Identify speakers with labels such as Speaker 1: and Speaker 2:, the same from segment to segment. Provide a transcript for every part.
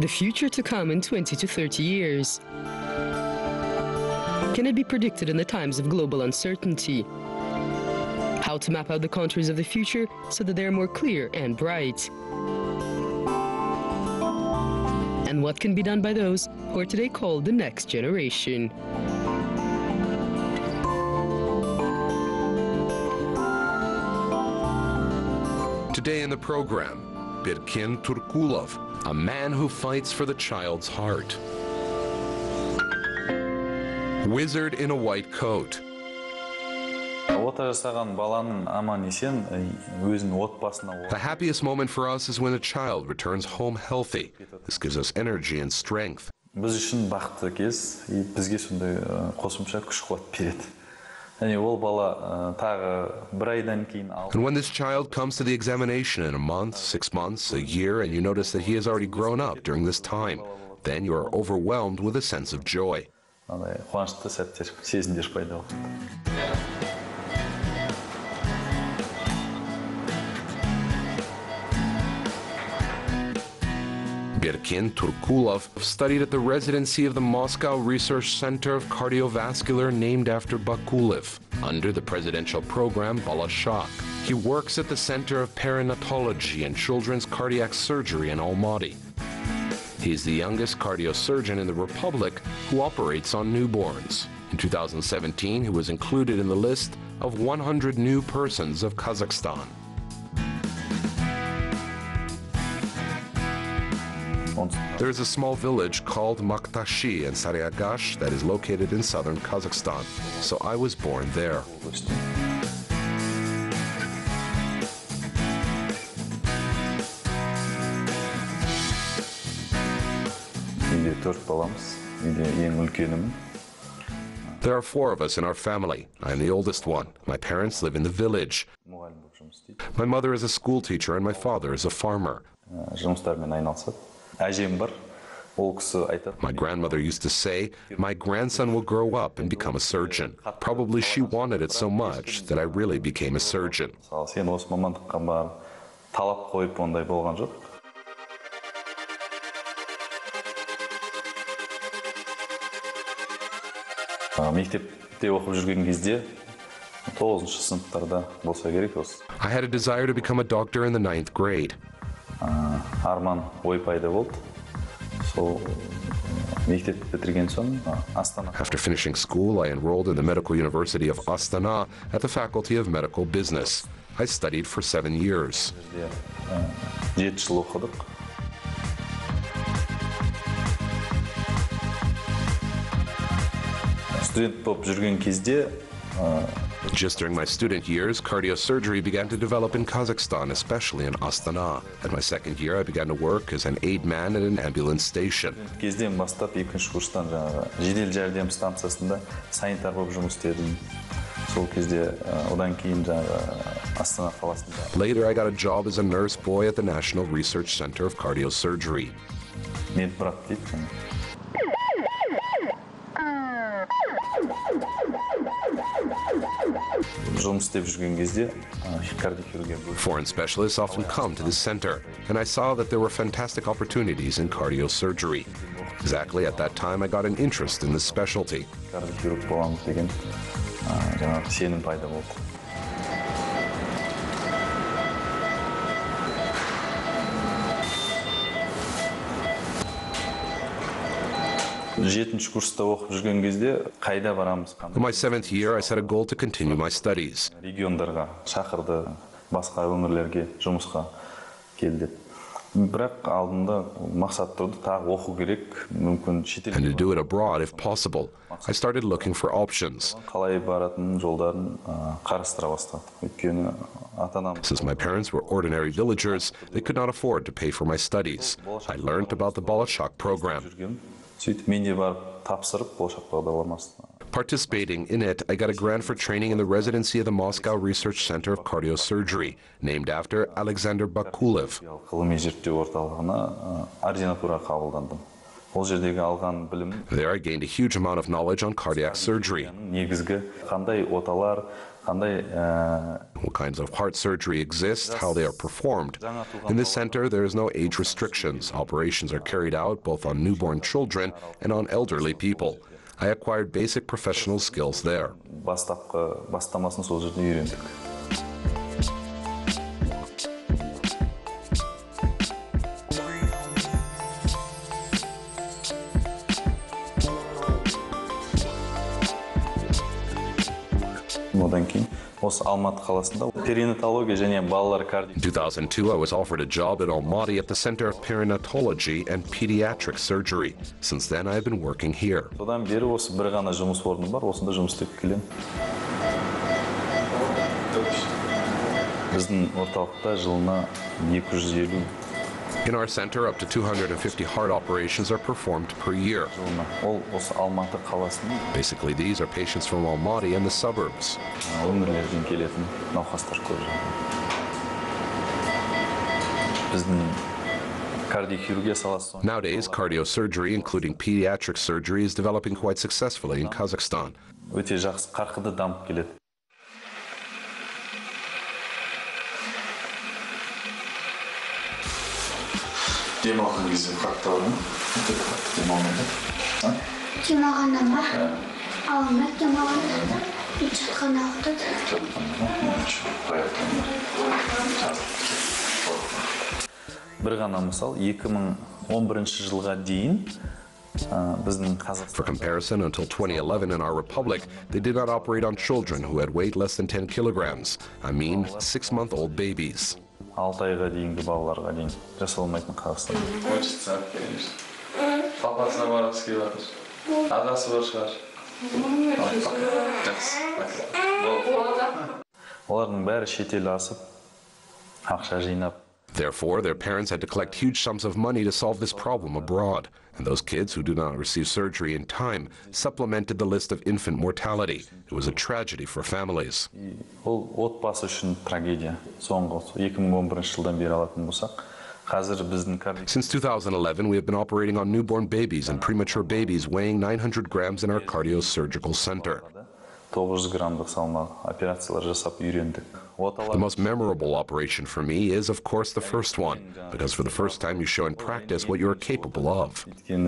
Speaker 1: The future to come in 20 to 30 years. Can it be predicted in the times of global uncertainty? How to map out the contours of the future so that they are more clear and bright. And what can be done by those who are today called the next generation?
Speaker 2: Today in the program, Berkin Turkulov, a man who fights for the child's heart. Wizard in a white coat. The happiest moment for us is when a child returns home healthy. This gives us energy and strength. And when this child comes to the examination in a month, 6 months, a year, and you notice that he has already grown up during this time, then you are overwhelmed with a sense of joy. Berkin Turkulov studied at the residency of the Moscow Research Center of Cardiovascular named after Bakulev, under the presidential program Balashak. He works at the Center of Perinatology and Children's Cardiac Surgery in Almaty. He's the youngest cardiosurgeon in the Republic who operates on newborns. In 2017, he was included in the list of 100 new persons of Kazakhstan. There is a small village called Maktashi in Saryagash that is located in southern Kazakhstan, so I was born there. There are 4 of us in our family. I am the oldest one. My parents live in the village. My mother is a school teacher and my father is a farmer. My grandmother used to say, my grandson will grow up and become a surgeon. Probably she wanted it so much that I really became a surgeon. I had a desire to become a doctor in the 9th grade. After finishing school, I enrolled in the Medical University of Astana at the Faculty of Medical Business. I studied for 7 years. Just during my student years, cardiosurgery began to develop in Kazakhstan, especially in Astana. At my 2nd year, I began to work as an aid man at an ambulance station. Later, I got a job as a nurse boy at the National Research Center of Cardiosurgery. Foreign specialists often come to this center, and I saw that there were fantastic opportunities in cardiosurgery. Exactly at that time, I got an interest in this specialty. In my 7th year, I set a goal to continue my studies. And to do it abroad if possible. I started looking for options. Since my parents were ordinary villagers, they could not afford to pay for my studies. I learned about the Balashak program. Participating in it, I got a grant for training in the residency of the Moscow Research Center of Cardiosurgery, named after Alexander Bakulev. There I gained a huge amount of knowledge on cardiac surgery. What kinds of heart surgery exist, how they are performed. In this center, there is no age restrictions. Operations are carried out both on newborn children and on elderly people. I acquired basic professional skills there.
Speaker 3: In
Speaker 2: 2002, I was offered a job at Almaty at the Center of Perinatology and Pediatric Surgery. Since then, I have been working here. In our center, up to 250 heart operations are performed per year. Basically, these are patients from Almaty and the suburbs. Nowadays, cardiosurgery, including pediatric surgery, is developing quite successfully in Kazakhstan.
Speaker 3: Демалған кезде қатты ауырды ма? Демалмайды?
Speaker 4: Демалғанда ма? Ауырмайды, демалғанда. Жатқанда ауыртады.
Speaker 3: Бір ғана мысал, 2011 жылға дейін
Speaker 2: For comparison, until 2011 in our republic, they did not operate on children who had weighed less than 10 kilograms. I mean, 6-month-old babies.
Speaker 3: 6 айға дейінгі балаларға дейін жасалмайтын Қазақстан.
Speaker 5: Папасына барғысы келіп жатыр. Ағасы бар шығар.
Speaker 3: Олардың бәрі шетел асып, ақша жинап.
Speaker 2: Therefore, their parents had to collect huge sums of money to solve this problem abroad. And those kids who do not receive surgery in time supplemented the list of infant mortality. It was a tragedy for families.
Speaker 3: Ол отбасы үшін трагедия. Соңғы 2011 жылдан бері алатын болсақ, қазір біздің
Speaker 2: Since 2011, we have been operating on newborn babies and premature babies weighing 900 grams in our cardiosurgical center.
Speaker 3: 900 граммдық салмағы операциялар жасап үйрендік.
Speaker 2: The most memorable operation for me is, of course, the first one, because for the first time you show in practice what you are capable of. It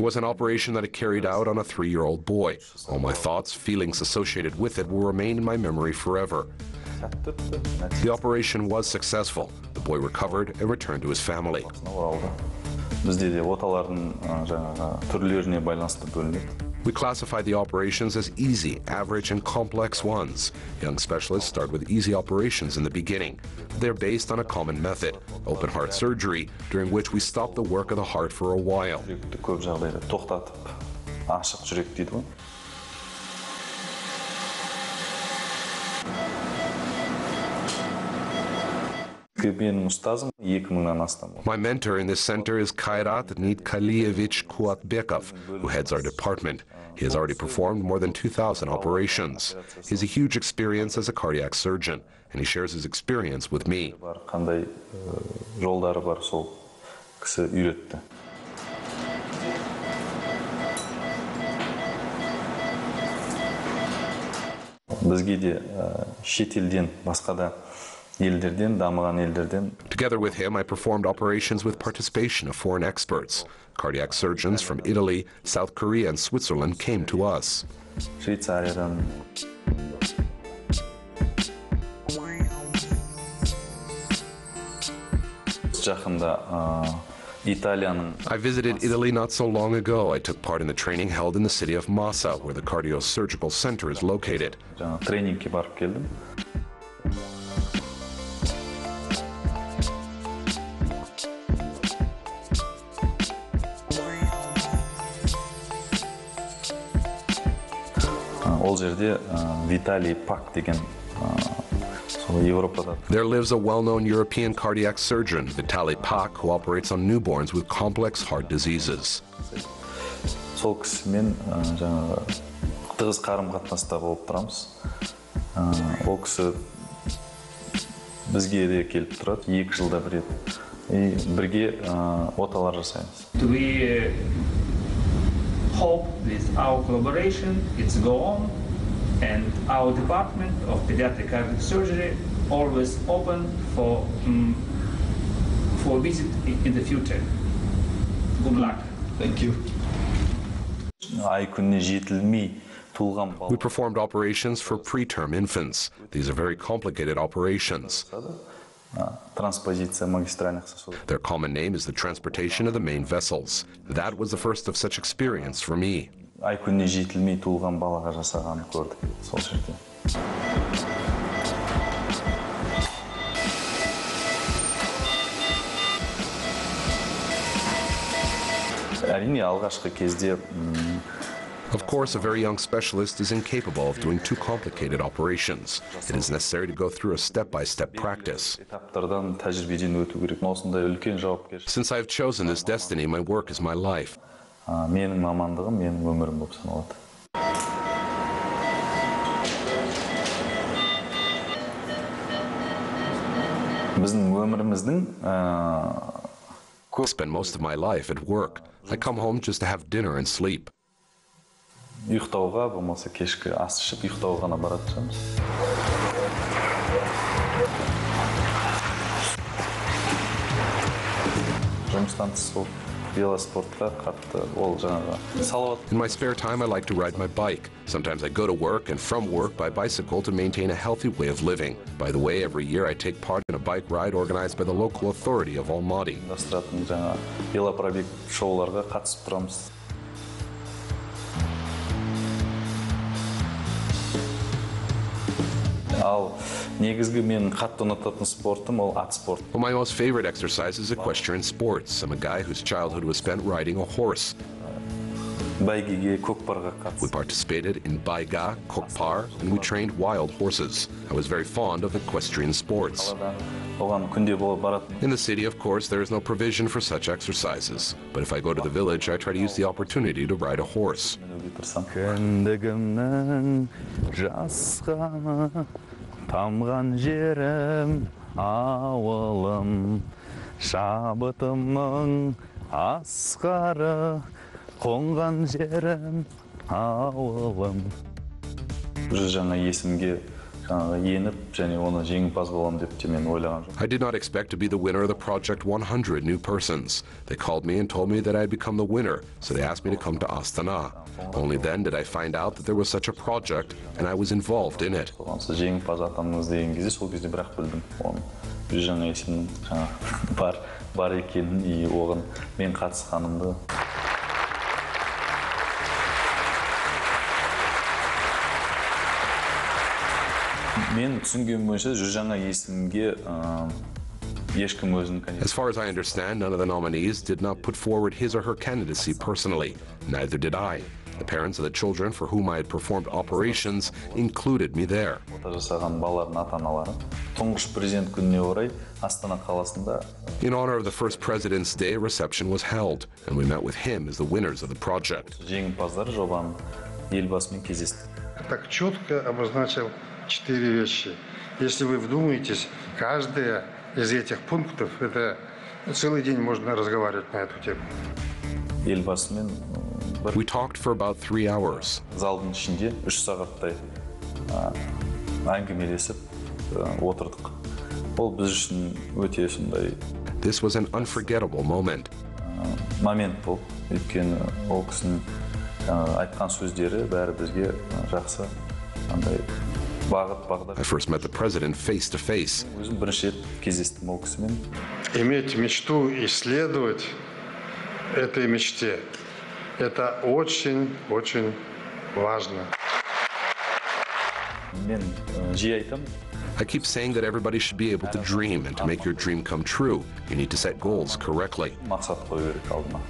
Speaker 2: was an operation that I carried out on a 3-year-old boy. All my thoughts, feelings associated with it will remain in my memory forever. The operation was successful. The boy recovered and returned to his family. We classify the operations as easy, average, and complex ones. Young specialists start with easy operations in the beginning. They're based on a common method, open heart surgery, during which we stop the work of the heart for a while. My mentor in this center is Kairat Nidkalievich Kuatbekov, who heads our department. He has already performed more than 2,000 operations. He has a huge experience as a cardiac surgeon, and he shares his experience with me. Together with him, I performed operations with participation of foreign experts. Cardiac surgeons from Italy, South Korea, and Switzerland came to us. I visited Italy not so long ago. I took part in the training held in the city of Massa, where the cardiosurgical center is located. There lives a well-known European cardiac surgeon, Vitaly Pak, who operates on newborns with complex heart diseases.
Speaker 6: We hope with our collaboration it's go on And our department of pediatric cardiac surgery always open for visit in the future. Good luck.
Speaker 3: Thank you.
Speaker 2: We performed operations for preterm infants. These are very complicated operations. Their common name is the transportation of the main vessels. That was the first of such experience for me. Of course, a very young specialist is incapable of doing too complicated operations. It is necessary to go through a step-by-step practice. Since I have chosen this destiny, my work is my life. I spend most of my life at work. I come home just to have dinner and sleep.
Speaker 3: Ұйықтауға, болмаса кешкі ас ішіп ұйықтауға ғана баратын шығармыз. Жұмыстан тыс ол велоспортқа қатты ол жаңағы салауат.
Speaker 2: In my spare time, I like to ride my bike. Sometimes I go to work and from work by bicycle to maintain a healthy way of living. By the way, every year I take part in a bike ride organized by the local authority of Almaty.
Speaker 3: Ұйымдастыратын жаңағы велопробег шоуларға қатысып тұрамыз. Well,
Speaker 2: my most favorite exercise is equestrian sports. I'm a guy whose childhood was spent riding a horse. We participated in Baiga, Kokpar, and we trained wild horses. I was very fond of equestrian sports. In the city, of course, there is no provision for such exercises. But if I go to the village, I try to use the opportunity to ride a horse.
Speaker 7: Тамған жерім, ауылым, шабытымның асқары, қонған жерім, ауылым.
Speaker 3: Жаңа есімге еніп, және оны жеңімпаз боламын деп те мен ойлаған жоқ.
Speaker 2: I did not expect to be the winner of the project 100 New Persons. They called me and told me that I had become the winner, so they asked me to come to Astana. Only then did I find out that there was such a project, and I was involved in it.
Speaker 3: Жеңімпаз атандыңыз деген кезде сол кезде бірақ білдім. Оның жаңа есімнің бар екенін, и оған мен қатысқанымды. Мен түсінгенім бойынша жаңа есімге ешкім өзінің кандидаты.
Speaker 2: As far as I understand, none of the nominees did not put forward his or her candidacy personally. Neither did I. The parents of the children for whom I had performed operations included me there. In honor of the first President's Day, a reception was held, and we met with him as the winners of the project.
Speaker 8: Так четко обозначил 4 вещи. Если вы вдумаетесь, каждая из этих пунктов, это целый день можно разговаривать на эту тему.
Speaker 2: We talked for about 3 hours.
Speaker 3: Залдың ішінде 3 сағаттай әңгімелесіп отырдық. Ол біз үшін өте сондай.
Speaker 2: This was an unforgettable moment.
Speaker 3: Момент бұл. Өйткені ол кісінің айтқан сөздері бәрі бізге жақсы андай бағыт бағдар.
Speaker 2: I first met the president face to face.
Speaker 3: Өзім бірінші рет кездестім ол кісімен.
Speaker 8: Иметь мечту и следовать этой мечте – это очень важно.
Speaker 3: Мен жиі айтамын.
Speaker 2: I keep saying that everybody should be able to dream, and to make your dream come true, you need to set goals correctly.
Speaker 3: Мақсат қою керек алдына.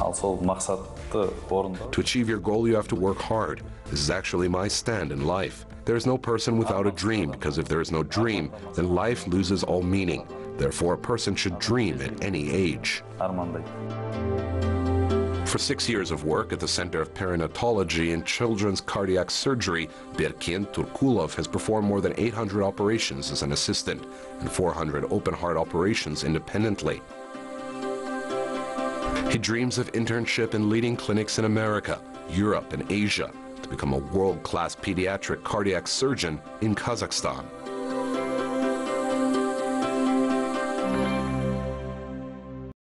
Speaker 3: Ал сол мақсатты орындау.
Speaker 2: To achieve your goal, you have to work hard. This is actually my stand in life. There is no person without a dream, because if there is no dream, then life loses all meaning. Therefore, a person should dream at any age. For 6 years of work at the Center of Perinatology and Children's Cardiac Surgery, Berkin Turkulov has performed more than 800 operations as an assistant and 400 open-heart operations independently. He dreams of internship in leading clinics in America, Europe, and Asia. to become a world-class pediatric cardiac surgeon in Kazakhstan.